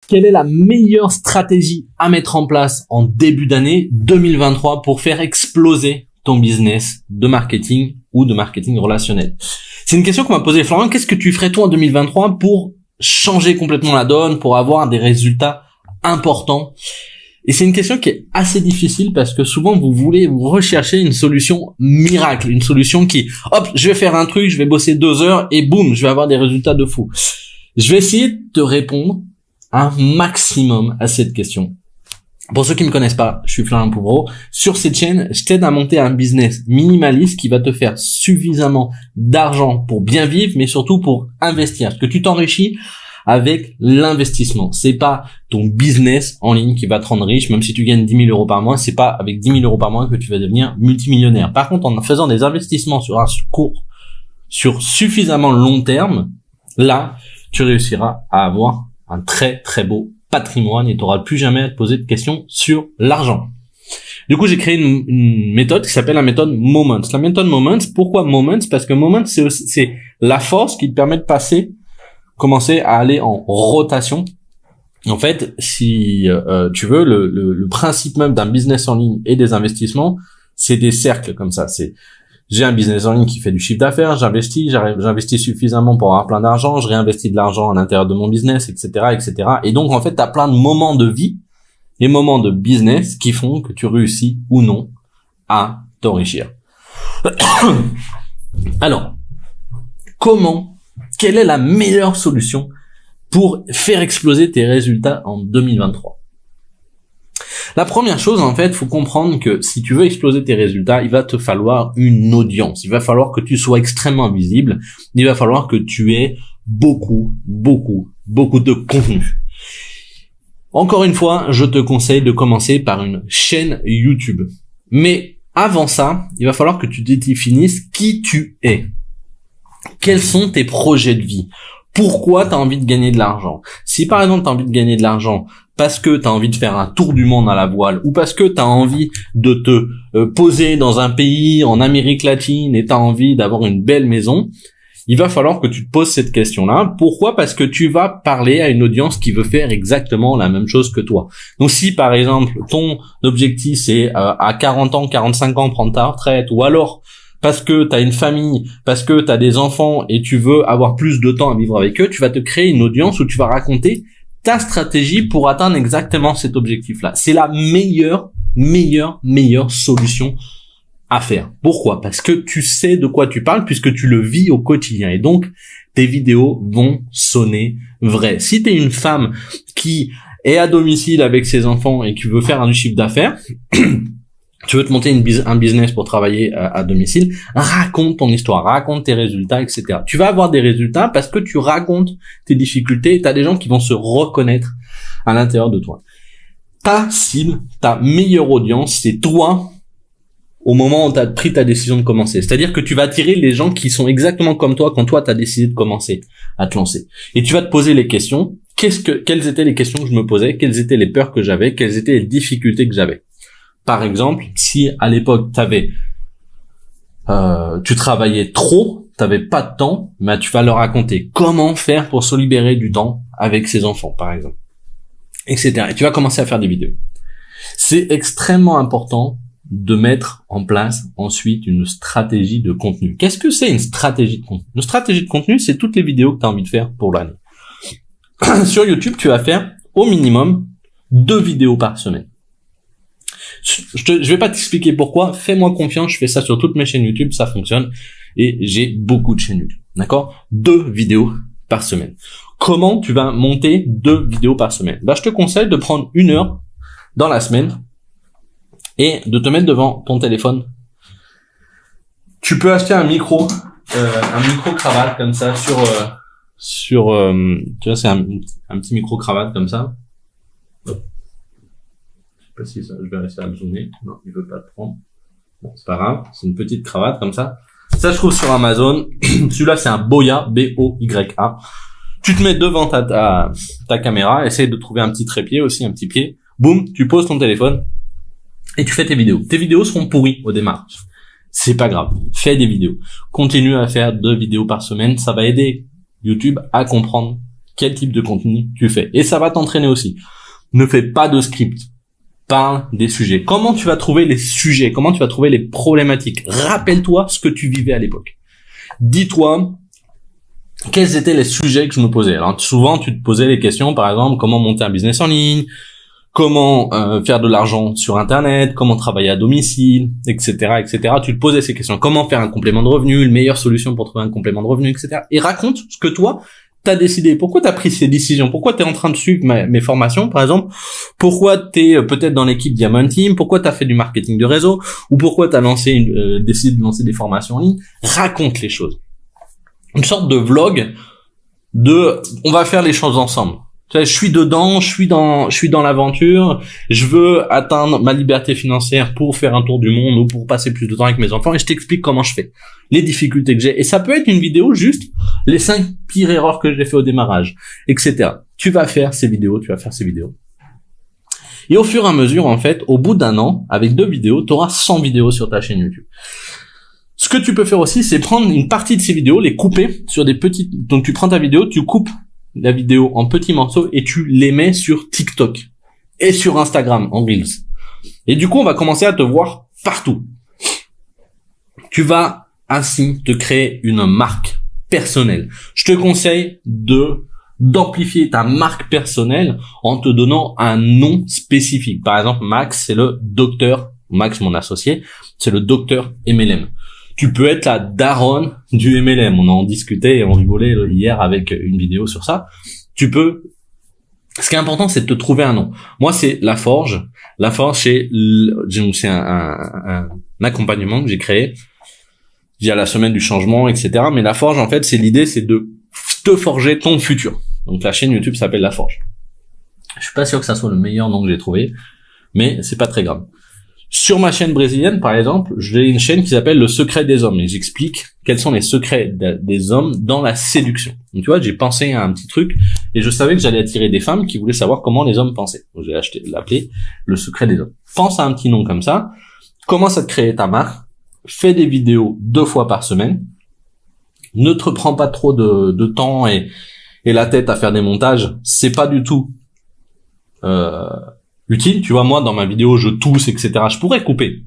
Quelle est la meilleure stratégie à mettre en place en début d'année 2023 pour faire exploser ton business de marketing ou de marketing relationnel? C'est une question qu'on m'a posée. Florian, qu'est-ce que tu ferais toi en 2023 pour changer complètement la donne, pour avoir des résultats importants? Et c'est une question qui est assez difficile parce que souvent vous recherchez une solution miracle, une solution qui, hop, je vais faire un truc, je vais bosser 2 heures et boum, je vais avoir des résultats de fou. Je vais essayer de te répondre un maximum à cette question. Pour ceux qui me connaissent pas, je suis Florian Pouvreau. Sur cette chaîne, je t'aide à monter un business minimaliste qui va te faire suffisamment d'argent pour bien vivre, mais surtout pour investir. Parce que tu t'enrichis avec l'investissement. C'est pas ton business en ligne qui va te rendre riche, même si tu gagnes 10 000 euros par mois, c'est pas avec 10 000 euros par mois que tu vas devenir multimillionnaire. Par contre, en faisant des investissements sur suffisamment long terme, là, tu réussiras à avoir un très très beau patrimoine et tu n'auras plus jamais à te poser de questions sur l'argent. Du coup, j'ai créé une méthode qui s'appelle la méthode Moments. La méthode Moments, pourquoi Moments? Parce que Moments, c'est la force qui te permet de commencer à aller en rotation. En fait, si tu veux, le principe même d'un business en ligne et des investissements, c'est des cercles comme ça. J'ai un business en ligne qui fait du chiffre d'affaires, j'investis suffisamment pour avoir plein d'argent, je réinvestis de l'argent à l'intérieur de mon business, etc., etc. Et donc, en fait, tu as plein de moments de vie, des moments de business qui font que tu réussis ou non à t'enrichir. Alors, quelle est la meilleure solution pour faire exploser tes résultats en 2023? La première chose, en fait, faut comprendre que si tu veux exploser tes résultats, il va te falloir une audience. Il va falloir que tu sois extrêmement visible. Il va falloir que tu aies beaucoup de contenu. Encore une fois, je te conseille de commencer par une chaîne YouTube. Mais avant ça, il va falloir que tu définisses qui tu es. Quels sont tes projets de vie? Pourquoi tu as envie de gagner de l'argent? Si par exemple tu as envie de gagner de l'argent parce que tu as envie de faire un tour du monde à la voile, ou parce que tu as envie de te poser dans un pays en Amérique latine et tu as envie d'avoir une belle maison, il va falloir que tu te poses cette question-là. Pourquoi? Parce que tu vas parler à une audience qui veut faire exactement la même chose que toi. Donc si par exemple ton objectif c'est à 40 ans, 45 ans prendre ta retraite, ou alors parce que tu as une famille, parce que tu as des enfants et tu veux avoir plus de temps à vivre avec eux, tu vas te créer une audience où tu vas raconter ta stratégie pour atteindre exactement cet objectif-là. C'est la meilleure solution à faire. Pourquoi? Parce que tu sais de quoi tu parles puisque tu le vis au quotidien et donc tes vidéos vont sonner vraies. Si tu es une femme qui est à domicile avec ses enfants et qui veut faire un chiffre d'affaires, tu veux te monter un business pour travailler à domicile, raconte ton histoire, raconte tes résultats, etc. Tu vas avoir des résultats parce que tu racontes tes difficultés et tu as des gens qui vont se reconnaître à l'intérieur de toi. Ta cible, ta meilleure audience, c'est toi au moment où tu as pris ta décision de commencer. C'est-à-dire que tu vas attirer les gens qui sont exactement comme toi quand toi tu as décidé de commencer à te lancer. Et tu vas te poser les questions. Quelles étaient les questions que je me posais? Quelles étaient les peurs que j'avais? Quelles étaient les difficultés que j'avais? Par exemple, si à l'époque tu travaillais trop, t'avais pas de temps, mais tu vas leur raconter comment faire pour se libérer du temps avec ses enfants, par exemple, etc. Et tu vas commencer à faire des vidéos. C'est extrêmement important de mettre en place ensuite une stratégie de contenu. Qu'est-ce que c'est une stratégie de contenu? Une stratégie de contenu, c'est toutes les vidéos que tu as envie de faire pour l'année. Sur YouTube, tu vas faire au minimum 2 vidéos par semaine. Je vais pas t'expliquer pourquoi, fais-moi confiance, je fais ça sur toutes mes chaînes YouTube, ça fonctionne, et j'ai beaucoup de chaînes YouTube, d'accord? 2 vidéos par semaine. Comment tu vas monter 2 vidéos par semaine? Je te conseille de prendre 1 heure dans la semaine, et de te mettre devant ton téléphone. Tu peux acheter un micro cravate comme ça tu vois, c'est un petit micro cravate comme ça. Pas si ça, je vais réussir à le zoomer. Non, il veut pas le prendre. Bon, c'est pas grave. C'est une petite cravate comme ça. Ça, je trouve sur Amazon. Celui-là, c'est un Boya, B-O-Y-A. Tu te mets devant ta caméra. Essaye de trouver un petit trépied aussi, un petit pied. Boum, tu poses ton téléphone et tu fais tes vidéos. Tes vidéos seront pourries au démarrage. C'est pas grave. Fais des vidéos. Continue à faire 2 vidéos par semaine. Ça va aider YouTube à comprendre quel type de contenu tu fais. Et ça va t'entraîner aussi. Ne fais pas de script. Parle des sujets. Comment tu vas trouver les sujets? Comment tu vas trouver les problématiques? Rappelle-toi ce que tu vivais à l'époque. Dis-toi quels étaient les sujets que je me posais. Alors souvent tu te posais les questions, par exemple, comment monter un business en ligne, comment faire de l'argent sur Internet, comment travailler à domicile, etc., etc. Tu te posais ces questions. Comment faire un complément de revenu, une meilleure solution pour trouver un complément de revenu, etc. Et raconte ce que toi, t'as décidé. Pourquoi t'as pris ces décisions? Pourquoi t'es en train de suivre mes formations, par exemple? Pourquoi t'es peut-être dans l'équipe Diamond Team? Pourquoi t'as fait du marketing de réseau? Ou pourquoi t'as décidé de lancer des formations en ligne? Raconte les choses. Une sorte de vlog on va faire les choses ensemble. Tu sais, je suis dedans, je suis dans l'aventure, je veux atteindre ma liberté financière pour faire un tour du monde ou pour passer plus de temps avec mes enfants et je t'explique comment je fais, les difficultés que j'ai. Et ça peut être une vidéo juste, les 5 pires erreurs que j'ai fait au démarrage, etc. Tu vas faire ces vidéos. Et au fur et à mesure, en fait, au bout d'un an, avec 2 vidéos, tu auras 100 vidéos sur ta chaîne YouTube. Ce que tu peux faire aussi, c'est prendre une partie de ces vidéos, les couper sur des petites... Donc tu prends ta vidéo, tu coupes la vidéo en petits morceaux et tu les mets sur TikTok et sur Instagram en Reels. Et du coup, on va commencer à te voir partout. Tu vas ainsi te créer une marque personnelle. Je te conseille d'amplifier ta marque personnelle en te donnant un nom spécifique. Par exemple, Max, c'est le docteur, Max, mon associé, c'est le docteur MLM. Tu peux être la daronne du MLM. On en discutait et on rigolait hier avec une vidéo sur ça. Ce qui est important, c'est de te trouver un nom. Moi, c'est La Forge. La Forge, c'est un accompagnement que j'ai créé via la semaine du changement, etc. Mais La Forge, en fait, l'idée, c'est de te forger ton futur. Donc, la chaîne YouTube s'appelle La Forge. Je suis pas sûr que ça soit le meilleur nom que j'ai trouvé, mais c'est pas très grave. Sur ma chaîne brésilienne, par exemple, j'ai une chaîne qui s'appelle Le Secret des Hommes et j'explique quels sont les secrets des hommes dans la séduction. Donc, tu vois, j'ai pensé à un petit truc et je savais que j'allais attirer des femmes qui voulaient savoir comment les hommes pensaient. Donc, j'ai l'appelé Le Secret des Hommes. Pense à un petit nom comme ça, commence à te créer ta marque, fais des vidéos 2 fois par semaine, ne te prends pas trop de temps et la tête à faire des montages, c'est pas du tout utile. Tu vois, moi, dans ma vidéo, je tousse, etc. Je pourrais couper.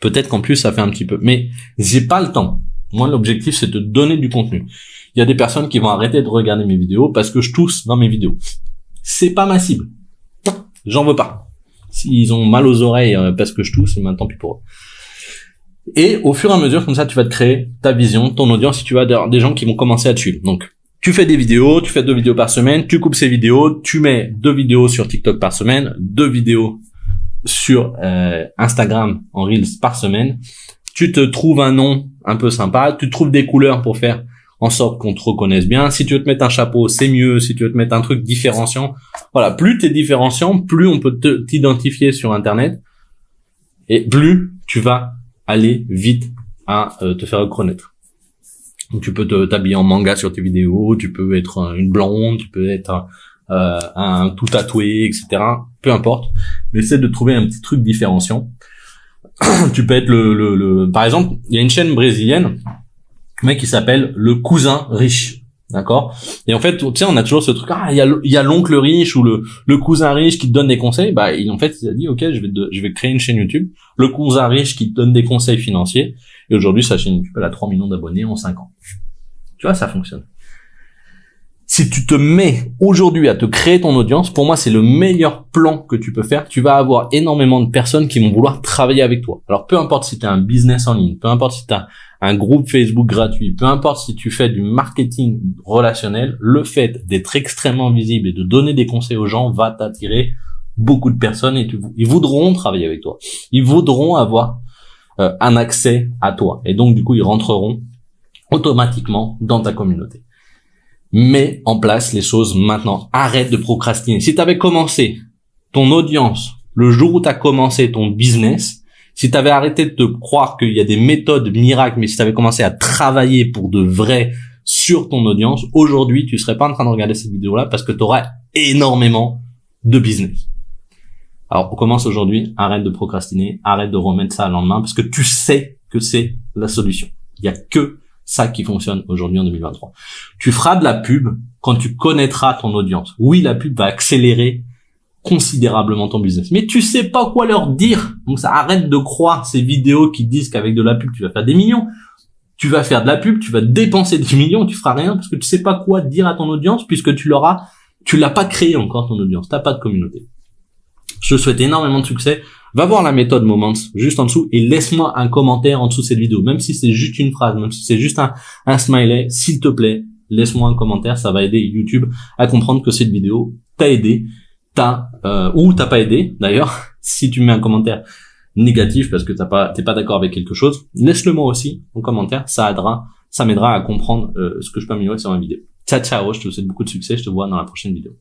Peut-être qu'en plus, ça fait un petit peu. Mais j'ai pas le temps. Moi, l'objectif, c'est de donner du contenu. Il y a des personnes qui vont arrêter de regarder mes vidéos parce que je tousse dans mes vidéos. C'est pas ma cible. J'en veux pas. S'ils ont mal aux oreilles parce que je tousse, tant pis pour eux. Et au fur et à mesure, comme ça, tu vas te créer ta vision, ton audience, si tu vas avoir des gens qui vont commencer à te suivre. Donc, tu fais des vidéos, tu fais 2 vidéos par semaine, tu coupes ces vidéos, tu mets 2 vidéos sur TikTok par semaine, 2 vidéos sur Instagram en Reels par semaine. Tu te trouves un nom un peu sympa, tu trouves des couleurs pour faire en sorte qu'on te reconnaisse bien. Si tu veux te mettre un chapeau, c'est mieux. Si tu veux te mettre un truc différenciant, voilà, plus t'es différenciant, plus on peut t'identifier sur Internet et plus tu vas aller vite à te faire reconnaître. Donc, tu peux t'habiller en manga sur tes vidéos, tu peux être une blonde, tu peux être un tout tatoué, etc. Peu importe. Mais essaie de trouver un petit truc différenciant. Tu peux être par exemple, il y a une chaîne brésilienne, un mec qui s'appelle Le Cousin Riche. D'accord? Et en fait, tu sais, on a toujours ce truc, il y a l'oncle riche ou le cousin riche qui te donne des conseils. Bah, il a dit, ok, je vais créer une chaîne YouTube. Le cousin riche qui te donne des conseils financiers. Et aujourd'hui, sa chaîne YouTube, elle a 3 millions d'abonnés en 5 ans. Tu vois, ça fonctionne. Si tu te mets aujourd'hui à te créer ton audience, pour moi, c'est le meilleur plan que tu peux faire. Tu vas avoir énormément de personnes qui vont vouloir travailler avec toi. Alors, peu importe si tu as un business en ligne, peu importe si tu as un groupe Facebook gratuit, peu importe si tu fais du marketing relationnel, le fait d'être extrêmement visible et de donner des conseils aux gens va t'attirer beaucoup de personnes et ils voudront travailler avec toi. Ils voudront avoir un accès à toi. Et donc, du coup, ils rentreront automatiquement dans ta communauté. Mets en place les choses maintenant. Arrête de procrastiner. Si tu avais commencé ton audience le jour où tu as commencé ton business, si tu avais arrêté de te croire qu'il y a des méthodes miracles, mais si tu avais commencé à travailler pour de vrai sur ton audience, aujourd'hui, tu serais pas en train de regarder cette vidéo-là parce que tu auras énormément de business. Alors, on commence aujourd'hui. Arrête de procrastiner. Arrête de remettre ça à le lendemain parce que tu sais que c'est la solution. Il y a que ça qui fonctionne aujourd'hui en 2023. Tu feras de la pub quand tu connaîtras ton audience. Oui, la pub va accélérer considérablement ton business, mais tu sais pas quoi leur dire. Donc ça, arrête de croire ces vidéos qui disent qu'avec de la pub tu vas faire des millions. Tu vas faire de la pub, tu vas dépenser des millions, tu feras rien parce que tu sais pas quoi dire à ton audience puisque tu l'as pas créé encore ton audience, t'as pas de communauté. Je te souhaite énormément de succès. Va voir la méthode Moments juste en dessous et laisse-moi un commentaire en dessous de cette vidéo, même si c'est juste une phrase, même si c'est juste un smiley, s'il te plaît, laisse-moi un commentaire, ça va aider YouTube à comprendre que cette vidéo t'a aidé, ou t'as pas aidé d'ailleurs. Si tu mets un commentaire négatif parce que t'es pas d'accord avec quelque chose, laisse-le moi aussi en commentaire, ça m'aidera à comprendre ce que je peux améliorer sur ma vidéo. Ciao, je te souhaite beaucoup de succès, je te vois dans la prochaine vidéo.